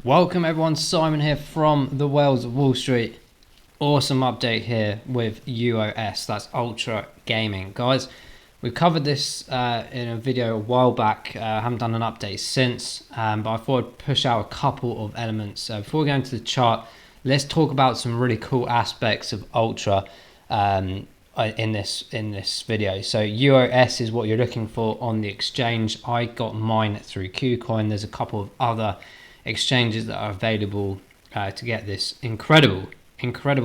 Welcome everyone, Simon here from the Whales of Wall Street. Awesome update here with UOS, that's Ultra Gaming. Guys, we covered this in a video a while back. I haven't done an update since, but I thought I'd push out a couple of elements. Before we go into the chart, let's talk about some really cool aspects of Ultra in this video. So UOS is what you're looking for on the exchange. I got mine through KuCoin. There's a couple of other exchanges that are available to get this incredible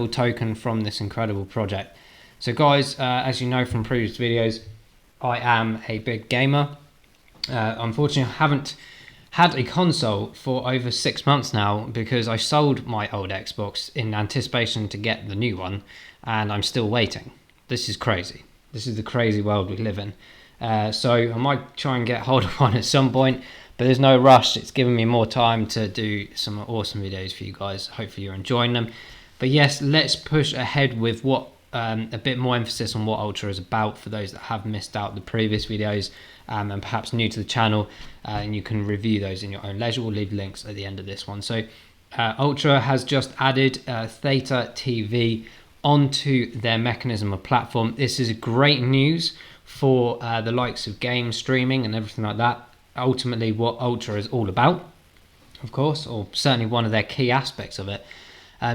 token from this incredible project. So guys, as you know from previous videos, I am a big gamer. Unfortunately, I haven't had a console for over 6 months now because I sold my old Xbox in anticipation to get the new one, and I'm still waiting. This is crazy. This is the crazy world we live in. So I might try and get hold of one at some point, but there's no rush. It's given me more time to do some awesome videos for you guys. Hopefully you're enjoying them. But yes, let's push ahead with what a bit more emphasis on what Ultra is about for those that have missed out the previous videos and perhaps new to the channel, and you can review those in your own leisure. We'll leave links at the end of this one. So Ultra has just added THETA TV onto their mechanism of platform. This is great news for the likes of game streaming and everything like that. Ultimately what Ultra is all about, of course, or certainly one of their key aspects of it.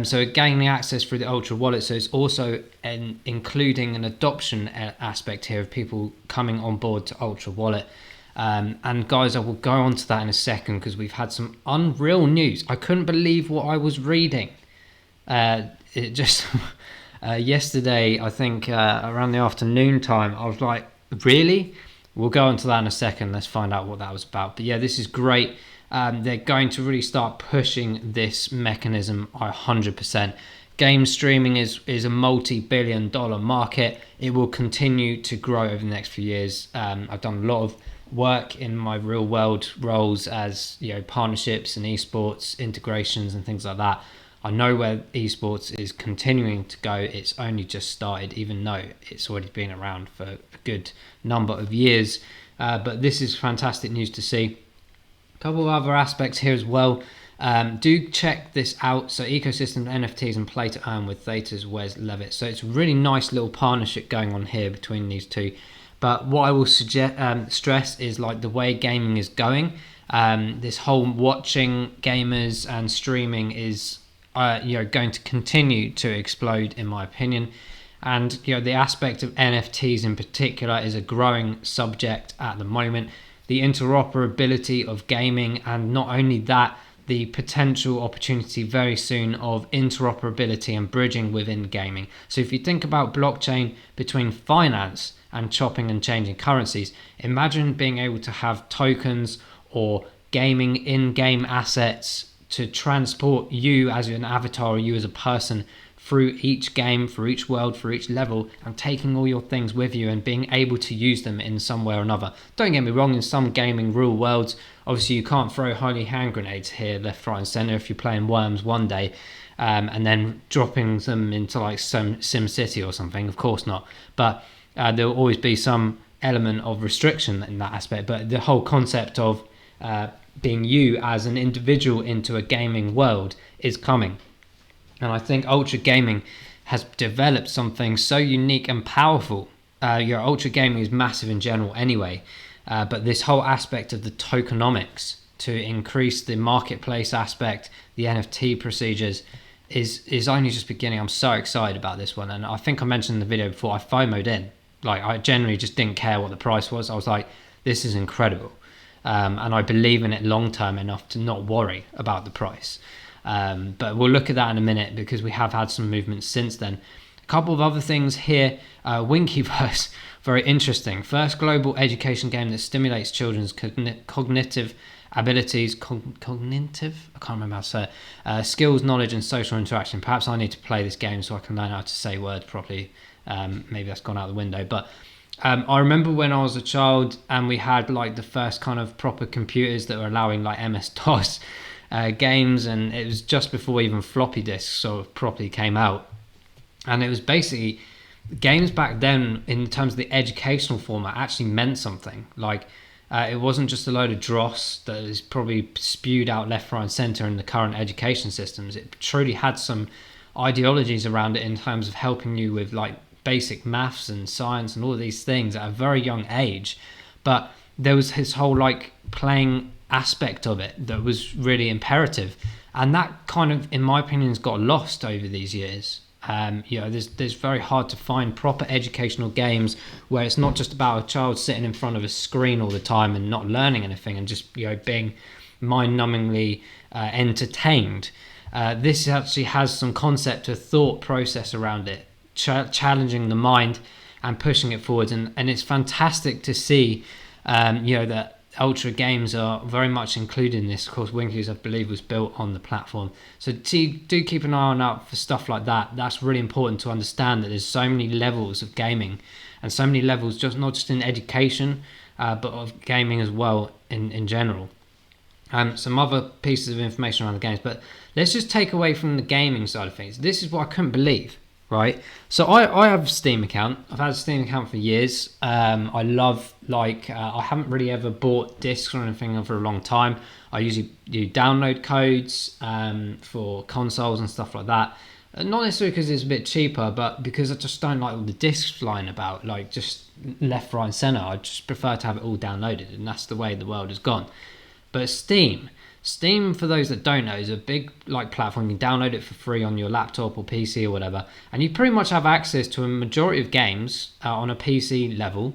So gaining access through the Ultra wallet, so it's also including an adoption aspect here of people coming on board to Ultra wallet. And guys, I will go on to that in a second because we've had some unreal news. I couldn't believe what I was reading. It just yesterday, I think around the afternoon time, I was like, really? We'll go into that in a second. Let's find out what that was about. But yeah, this is great. They're going to really start pushing this mechanism 100%. Game streaming is a multi-billion-dollar market. It will continue to grow over the next few years. I've done a lot of work in my real world roles as partnerships and esports integrations and things like that. I know where esports is continuing to go. It's only just started, even though it's already been around for a good number of years. But this is fantastic news to see. A couple of other aspects here as well. Do check this out. So ecosystem NFTs and play to earn with THETA's Wes Levitt. So it's a really nice little partnership going on here between these two. But what I will stress is like the way gaming is going. This whole watching gamers and streaming is going to continue to explode, in my opinion. And the aspect of NFTs in particular is a growing subject at the moment. The interoperability of gaming, and not only that, the potential opportunity very soon of interoperability and bridging within gaming. So if you think about blockchain between finance and chopping and changing currencies, imagine being able to have tokens or gaming in-game assets to transport you as an avatar or you as a person through each game, through each world, through each level, and taking all your things with you and being able to use them in some way or another. Don't get me wrong, in some gaming real worlds, obviously you can't throw holy hand grenades here left, right and center if you're playing Worms one day and then dropping them into like some Sim City or something. Of course not. But there will always be some element of restriction in that aspect. But the whole concept of being you as an individual into a gaming world is coming. And I think Ultra Gaming has developed something so unique and powerful. Your Ultra Gaming is massive in general anyway, but this whole aspect of the tokenomics to increase the marketplace aspect, the NFT procedures, is only just beginning. I'm so excited about this one. And I think I mentioned in the video before, I FOMO'd in. Like, I generally just didn't care what the price was. I was like, this is incredible. And I believe in it long term enough to not worry about the price. But we'll look at that in a minute because we have had some movements since then. A couple of other things here. Winkyverse, very interesting. First global education game that stimulates children's cognitive abilities. Cognitive? I can't remember how to say it. Skills, knowledge, and social interaction. Perhaps I need to play this game so I can learn how to say words properly. Maybe that's gone out the window. But I remember when I was a child and we had like the first kind of proper computers that were allowing like MS-DOS games, and it was just before even floppy disks sort of properly came out. And it was basically games back then in terms of the educational format actually meant something. Like It wasn't just a load of dross that is probably spewed out left, right, and centre in the current education systems. It truly had some ideologies around it in terms of helping you with like basic maths and science and all of these things at a very young age. But there was his whole like playing aspect of it that was really imperative, and that kind of, in my opinion, has got lost over these years. There's very hard to find proper educational games where it's not just about a child sitting in front of a screen all the time and not learning anything and just being mind-numbingly entertained. This actually has some concept of thought process around it, challenging the mind and pushing it forwards, and it's fantastic to see that Ultra games are very much included in this. Of course, Winkies, I believe, was built on the platform. So do keep an eye on out for stuff like that. That's really important to understand, that there's so many levels of gaming and so many levels, just not just in education, but of gaming as well in general. Some other pieces of information around the games, but let's just take away from the gaming side of things. This is what I couldn't believe. Right, so I have a Steam account. I've had a Steam account for years. I love, I haven't really ever bought discs or anything for a long time. I usually do download codes for consoles and stuff like that. Not necessarily because it's a bit cheaper, but because I just don't like all the discs flying about, like just left, right, and centre. I just prefer to have it all downloaded, and that's the way the world has gone. But Steam, for those that don't know, is a big platform. You can download it for free on your laptop or PC or whatever, and you pretty much have access to a majority of games on a PC level.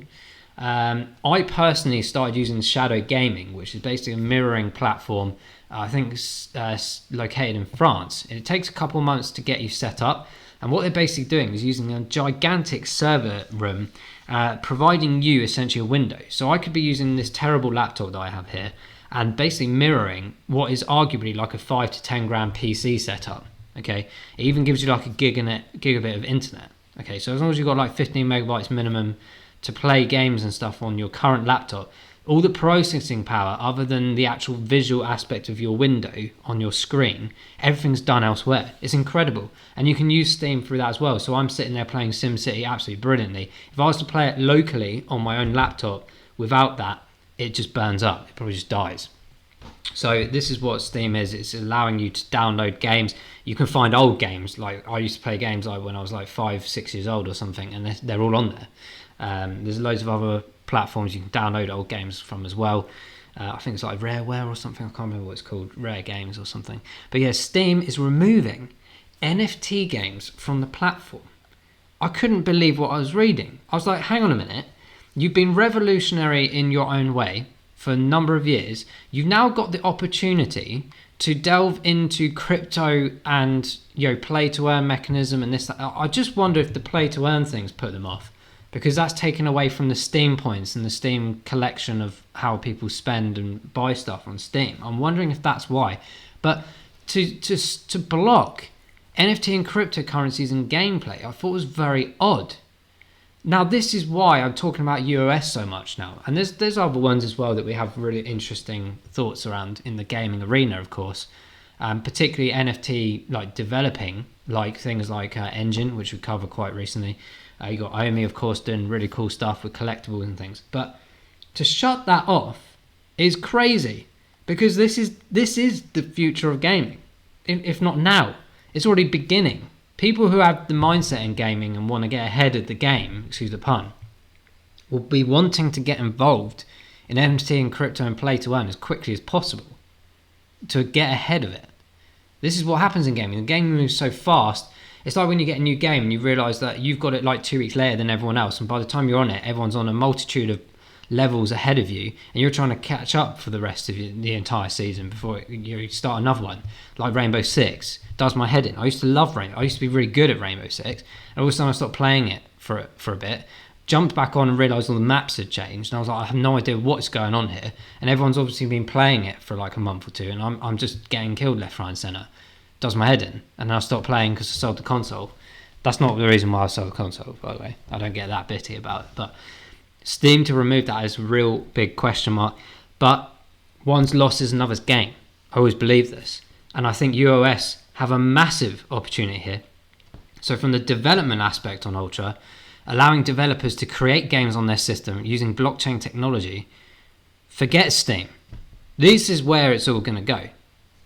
I personally started using Shadow Gaming, which is basically a mirroring platform. I think it's located in France. It takes a couple months to get you set up, and what they're basically doing is using a gigantic server room, providing you essentially a window. So I could be using this terrible laptop that I have here, and basically mirroring what is arguably like a 5 to 10 grand PC setup. Okay, it even gives you like a gigabit of internet. Okay, so as long as you've got like 15 megabytes minimum to play games and stuff on your current laptop, all the processing power, other than the actual visual aspect of your window on your screen, everything's done elsewhere. It's incredible, and you can use Steam through that as well. So I'm sitting there playing SimCity absolutely brilliantly. If I was to play it locally on my own laptop without that, it just burns up. It probably just dies. So this is what Steam is. It's allowing you to download games. You can find old games. Like I used to play games like when I was like 5-6 years old or something, and they're all on there. There's loads of other platforms you can download old games from as well. I think it's like Rareware or something. I can't remember what it's called. Rare Games or something. But yeah, Steam is removing NFT games from the platform. I couldn't believe what I was reading. I was like, hang on a minute. You've been revolutionary in your own way for a number of years. You've now got the opportunity to delve into crypto and play to earn mechanism and this. I just wonder if the play to earn things put them off, because that's taken away from the Steam points and the Steam collection of how people spend and buy stuff on Steam. I'm wondering if that's why. But to block NFT and cryptocurrencies in gameplay, I thought was very odd. Now, this is why I'm talking about UOS so much now. And there's other ones as well that we have really interesting thoughts around in the gaming arena, of course. Particularly NFT developing, like things like Engine, which we covered quite recently. You got Omi, of course, doing really cool stuff with collectibles and things. But to shut that off is crazy, because this is the future of gaming. If not now, it's already beginning. People who have the mindset in gaming and want to get ahead of the game, excuse the pun, will be wanting to get involved in NFT and crypto and play to earn as quickly as possible to get ahead of it. This is what happens in gaming. The game moves so fast. It's like when you get a new game and you realise that you've got it like 2 weeks later than everyone else, and by the time you're on it, everyone's on a multitude of levels ahead of you, and you're trying to catch up for the rest of the entire season before you start another one. Like Rainbow Six does my head in. I used to love Rainbow. I used to be really good at Rainbow Six, and all of a sudden I stopped playing it for a bit, jumped back on and realised all the maps had changed, and I was like, I have no idea what's going on here, and everyone's obviously been playing it for like a month or two, and I'm just getting killed left, right and centre. Does my head in, and then I stopped playing because I sold the console. That's not the reason why I sold the console, by the way. I don't get that bitty about it, but Steam to remove that is a real big question mark. But one's loss is another's gain. I always believe this, and I think UOS have a massive opportunity here. So from the development aspect on Ultra, allowing developers to create games on their system using blockchain technology, forget Steam. This is where it's all going to go.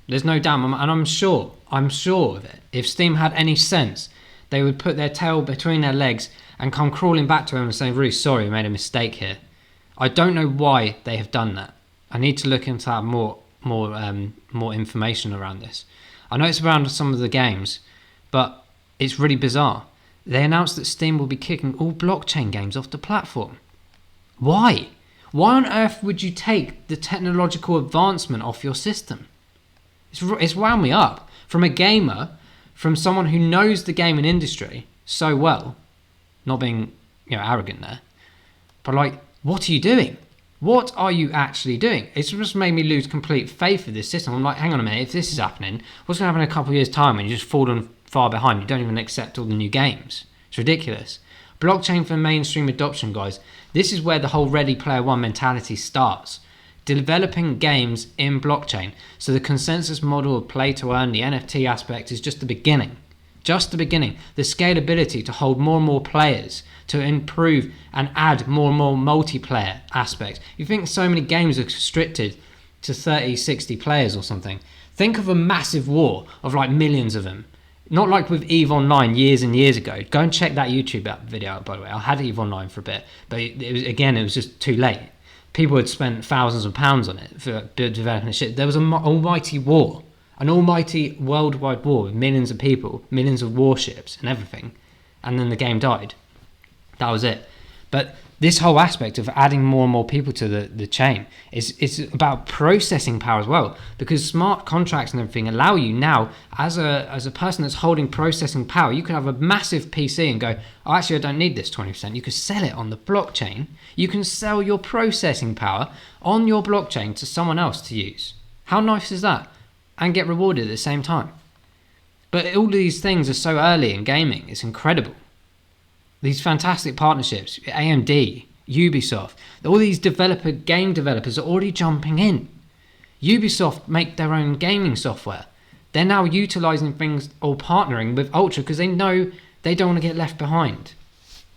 There's no doubt, and I'm sure of it. If Steam had any sense, they would put their tail between their legs and come crawling back to him and say, "Really sorry, we made a mistake here." I don't know why they have done that. I need to look into that more information around this. I know it's around some of the games, but it's really bizarre. They announced that Steam will be kicking all blockchain games off the platform. Why? Why on earth would you take the technological advancement off your system? It's wound me up. From a gamer, from someone who knows the gaming industry so well, not being arrogant there, but like, what are you doing? What are you actually doing? It's just made me lose complete faith in this system. I'm like, hang on a minute, if this is happening, what's going to happen in a couple of years' time when you just fallen far behind? You don't even accept all the new games. It's ridiculous. Blockchain for mainstream adoption, guys. This is where the whole Ready Player One mentality starts. Developing games in blockchain. So the consensus model of play to earn, the NFT aspect, is just the beginning. Just the beginning. The scalability to hold more and more players, to improve and add more and more multiplayer aspects. You think so many games are restricted to 30, 60 players or something. Think of a massive war of like millions of them. Not like with EVE Online years and years ago. Go and check that YouTube video out, by the way. I had EVE Online for a bit, but it was just too late. People had spent thousands of pounds on it for developing shit. There was an almighty war, an almighty worldwide war with millions of people, millions of warships and everything, and then the game died. That was it. But this whole aspect of adding more and more people to the chain is about processing power as well, because smart contracts and everything allow you now, as a person that's holding processing power, you can have a massive PC and go, oh, actually I don't need this 20%. You could sell it on the blockchain. You can sell your processing power on your blockchain to someone else to use. How nice is that? And get rewarded at the same time. But all these things are so early in gaming, it's incredible. These fantastic partnerships, AMD, Ubisoft, all these game developers are already jumping in. Ubisoft make their own gaming software. They're now utilizing things or partnering with Ultra because they know they don't want to get left behind.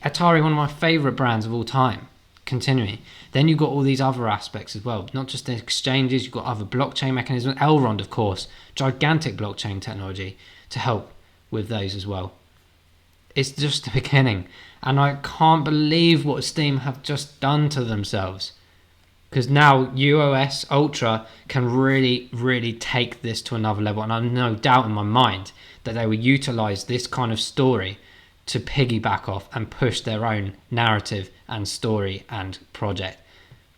Atari, one of my favorite brands of all time, continuing. Then you've got all these other aspects as well, not just the exchanges, you've got other blockchain mechanisms. Elrond, of course, gigantic blockchain technology to help with those as well. It's just the beginning, and I can't believe what Steam have just done to themselves, because now UOS Ultra can really take this to another level, and I have no doubt in my mind that they will utilize this kind of story to piggyback off and push their own narrative and story and project.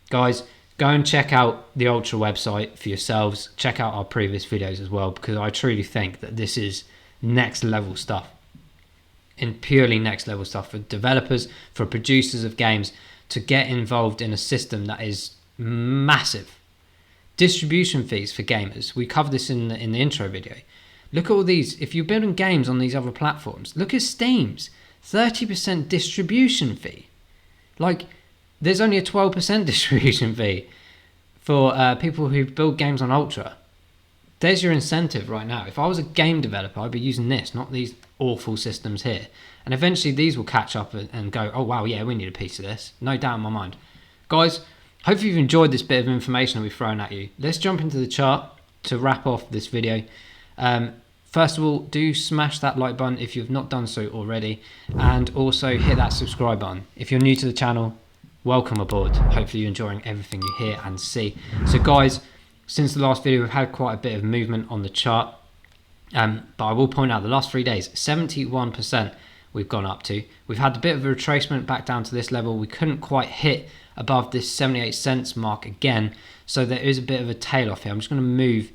Guys, go and check out the Ultra website for yourselves. Check out our previous videos as well, because I truly think that this is next level stuff. In purely next level stuff for developers, for producers of games to get involved in a system that is massive. Distribution fees for gamers. We covered this in the intro video. Look at all these. If you're building games on these other platforms, look at Steam's 30% distribution fee. Like, there's only a 12% distribution fee for people who build games on Ultra. There's your incentive right now. If I was a game developer, I'd be using this, not these awful systems here. And eventually these will catch up and go, oh wow, yeah, we need a piece of this. No doubt in my mind. Guys, hopefully you've enjoyed this bit of information that we've thrown at you. Let's jump into the chart to wrap off this video. First of all, do smash that like button if you've not done so already. And also hit that subscribe button. If you're new to the channel, welcome aboard. Hopefully you're enjoying everything you hear and see. So guys, since the last video, we've had quite a bit of movement on the chart. But I will point out the last 3 days, 71% we've gone up to. We've had a bit of a retracement back down to this level. We couldn't quite hit above this 78 cents mark again. So there is a bit of a tail off here. I'm just going to move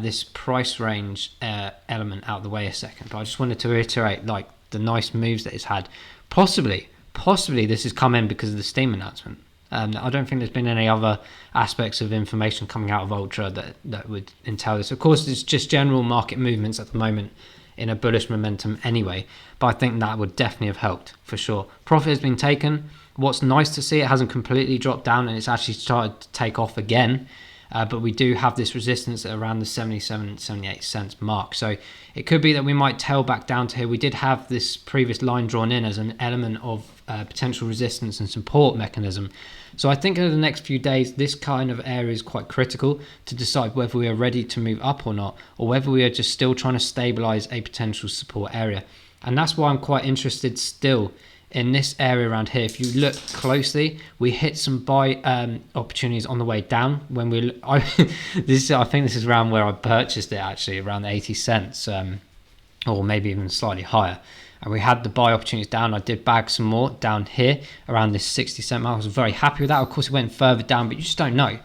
this price range element out of the way a second. But I just wanted to reiterate like the nice moves that it's had. Possibly this has come in because of the Steam announcement. I don't think there's been any other aspects of information coming out of Ultra that would entail this. Of course, it's just general market movements at the moment in a bullish momentum anyway, but I think that would definitely have helped for sure. Profit has been taken. What's nice to see, it hasn't completely dropped down and it's actually started to take off again. but we do have this resistance at around the 77-78 cents mark. So it could be that we might tail back down to here. We did have this previous line drawn in as an element of potential resistance and support mechanism. So I think over the next few days, this kind of area is quite critical to decide whether we are ready to move up or not, or whether we are just still trying to stabilize a potential support area. And that's why I'm quite interested still in this area around here. If you look closely, we hit some buy opportunities on the way down when we I think this is around where I purchased it, actually around 80 cents or maybe even slightly higher, and we had the buy opportunities down. I did bag some more down here around this 60 cent mark. I was very happy with that. Of course it went further down, but you just don't know.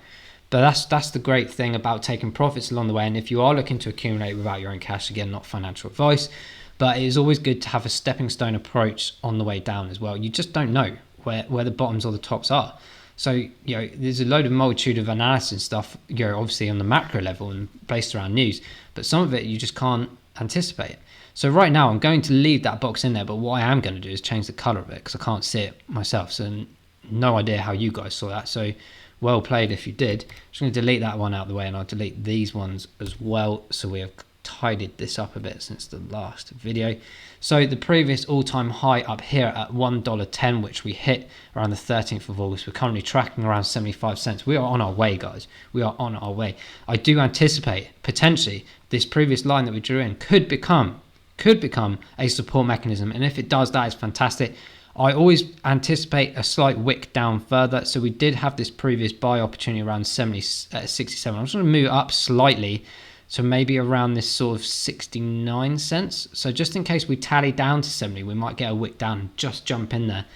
But that's the great thing about taking profits along the way. And if you are looking to accumulate without your own cash, again, not financial advice, but it is always good to have a stepping stone approach on the way down as well. You just don't know where the bottoms or the tops are. So, there's a load of multitude of analysis stuff, obviously on the macro level and based around news, but some of it you just can't anticipate. So right now I'm going to leave that box in there, but what I am going to do is change the color of it because I can't see it myself. So no idea how you guys saw that. So well played if you did. I'm just going to delete that one out of the way, and I'll delete these ones as well. So we have tidied this up a bit since the last video. So the previous all-time high up here at $1.10, which we hit around the 13th of August. We're currently tracking around 75 cents. We are on our way, guys. We are on our way. I do anticipate potentially this previous line that we drew in could become a support mechanism, and if it does, that is fantastic. I always anticipate a slight wick down further. So we did have this previous buy opportunity around 67. I'm just going to move up slightly to maybe around this sort of 69 cents. So just in case we tally down to 70, we might get a wick down and just jump in there.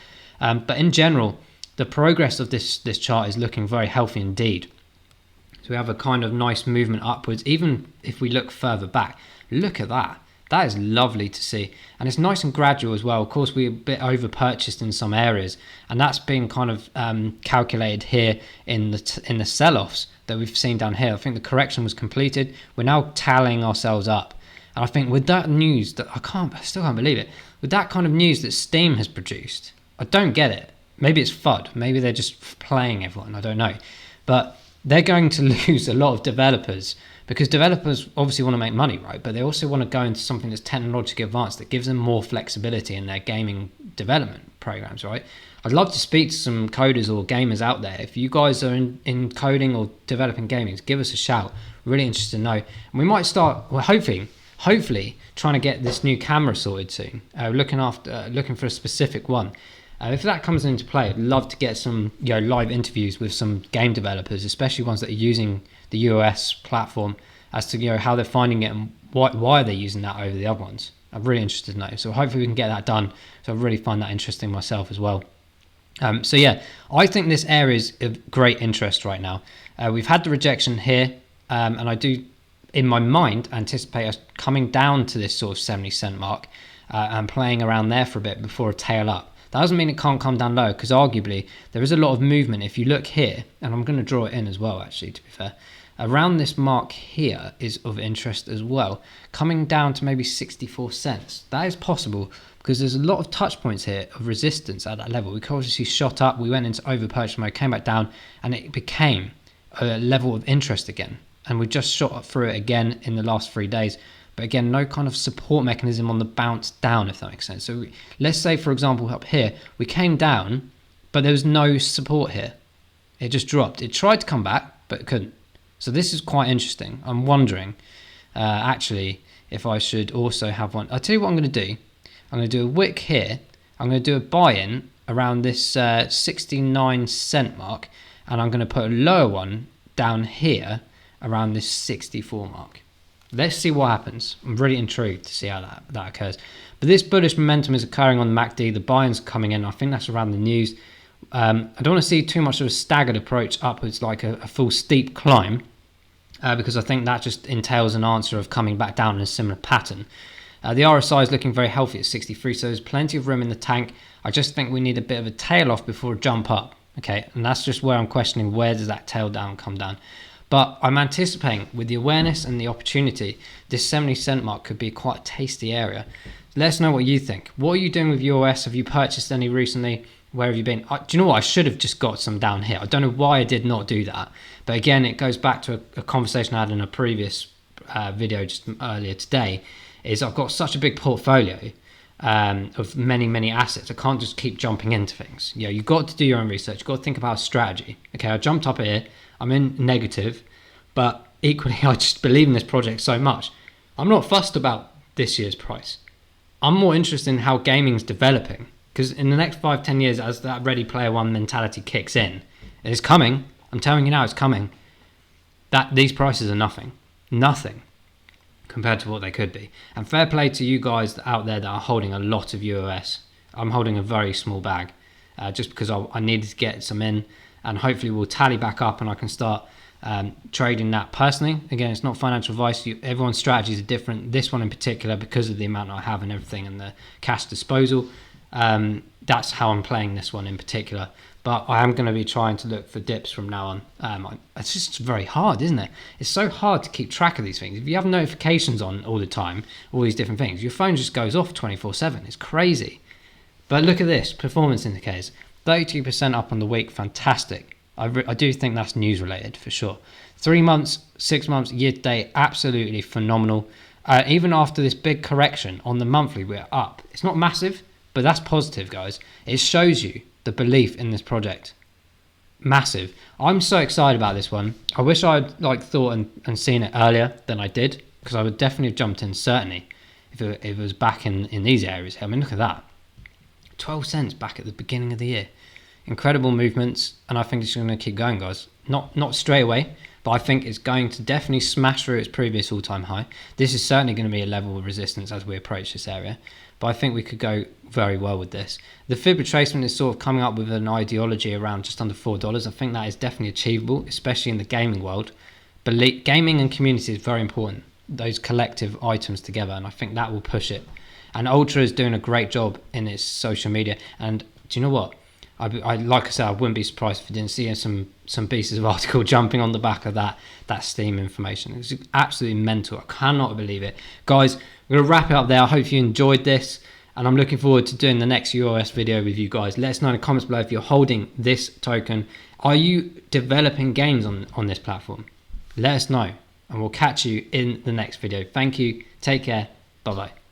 But in general, the progress of this chart is looking very healthy indeed. So we have a kind of nice movement upwards. Even if we look further back, look at that. That is lovely to see, and it's nice and gradual as well. Of course, we're a bit over purchased in some areas, and that's been kind of calculated here in the sell-offs that we've seen down here. I think the correction was completed. We're now tallying ourselves up, and I think with that news that I still can't believe it. With that kind of news that Steam has produced, I don't get it. Maybe it's FUD. Maybe they're just playing everyone. I don't know, but they're going to lose a lot of developers. Because developers obviously want to make money, right? But they also want to go into something that's technologically advanced that gives them more flexibility in their gaming development programs, right? I'd love to speak to some coders or gamers out there. If you guys are in coding or developing gaming, give us a shout. Really interested to know. And we might start, well, hopefully trying to get this new camera sorted soon. Looking for a specific one. If that comes into play, I'd love to get some live interviews with some game developers, especially ones that are using the UOS platform, as to how they're finding it and why they're using that over the other ones. I'm really interested to know. So hopefully we can get that done. So I really find that interesting myself as well. So yeah, I think this area is of great interest right now. We've had the rejection here, and I do, in my mind, anticipate us coming down to this sort of 70 cent mark and playing around there for a bit before a tail up. That doesn't mean it can't come down low, because arguably there is a lot of movement. If you look here, and I'm going to draw it in as well, actually, to be fair, around this mark here is of interest as well, coming down to maybe 64 cents. That is possible because there's a lot of touch points here of resistance at that level. We obviously shot up, we went into overpurchase mode, came back down, and it became a level of interest again. And we just shot up through it again in the last 3 days. But again, no kind of support mechanism on the bounce down, if that makes sense. So let's say, for example, up here, we came down, but there was no support here. It just dropped. It tried to come back, but it couldn't. So this is quite interesting. I'm wondering, actually, if I should also have one. I'll tell you what I'm going to do. I'm going to do a wick here. I'm going to do a buy-in around this 69 cent mark, and I'm going to put a lower one down here around this 64 mark. Let's see what happens. I'm really intrigued to see how that occurs. But this bullish momentum is occurring on the MACD. The buy-ins are coming in. I think that's around the news. I don't want to see too much of a staggered approach upwards, like a full steep climb, because I think that just entails an answer of coming back down in a similar pattern. The RSI is looking very healthy at 63, so there's plenty of room in the tank. I just think we need a bit of a tail off before a jump up. Okay, and that's just where I'm questioning, where does that tail down come down? But I'm anticipating, with the awareness and the opportunity, this 70 cent mark could be quite a tasty area. Let us know what you think. What are you doing with UOS? Have you purchased any recently? Where have you been? Do you know what? I should have just got some down here. I don't know why I did not do that. But again, it goes back to a conversation I had in a previous video just earlier today, is I've got such a big portfolio of many assets. I can't just keep jumping into things. You know, you've got to do your own research. You've got to think about a strategy. Okay, I jumped up here. I'm in negative, but equally, I just believe in this project so much. I'm not fussed about this year's price. I'm more interested in how gaming's developing, because in the next 5-10 years, as that Ready Player One mentality kicks in, and it's coming, I'm telling you now, it's coming, that these prices are nothing compared to what they could be. And fair play to you guys out there that are holding a lot of UOS. I'm holding a very small bag, just because I needed to get some in, and hopefully we'll tally back up and I can start trading that personally. Again, it's not financial advice. Everyone's strategies are different. This one in particular, because of the amount I have and everything and the cash disposal, that's how I'm playing this one in particular. But I am going to be trying to look for dips from now on. It's just very hard, isn't it? It's so hard to keep track of these things. If you have notifications on all the time, all these different things, your phone just goes off 24/7. It's crazy. But look at this, performance indicators. 32% up on the week, fantastic. I do think that's news related for sure. 3 months, 6 months, year to date, absolutely phenomenal. Even after this big correction on the monthly, we're up. It's not massive, but that's positive, guys. It shows you the belief in this project. Massive. I'm so excited about this one. I wish I'd thought and seen it earlier than I did, because I would definitely have jumped in, certainly, if it was back in these areas. I mean, look at that. 12 cents back at the beginning of the year. Incredible movements, and I think it's going to keep going, guys. Not straight away, but I think it's going to definitely smash through its previous all-time high. This is certainly going to be a level of resistance as we approach this area, but I think we could go very well with this. The fib retracement is sort of coming up with an ideology around just under $4. I think that is definitely achievable, especially in the gaming world. Gaming and community is very important, those collective items together, and I think that will push it. And Ultra is doing a great job in its social media, and do you know what? I like I said, I wouldn't be surprised if you didn't see some pieces of article jumping on the back of that Steam information. It's absolutely mental. I cannot believe it. Guys, we're going to wrap it up there. I hope you enjoyed this, and I'm looking forward to doing the next UOS video with you guys. Let us know in the comments below if you're holding this token. Are you developing games on this platform? Let us know, and we'll catch you in the next video. Thank you. Take care. Bye-bye.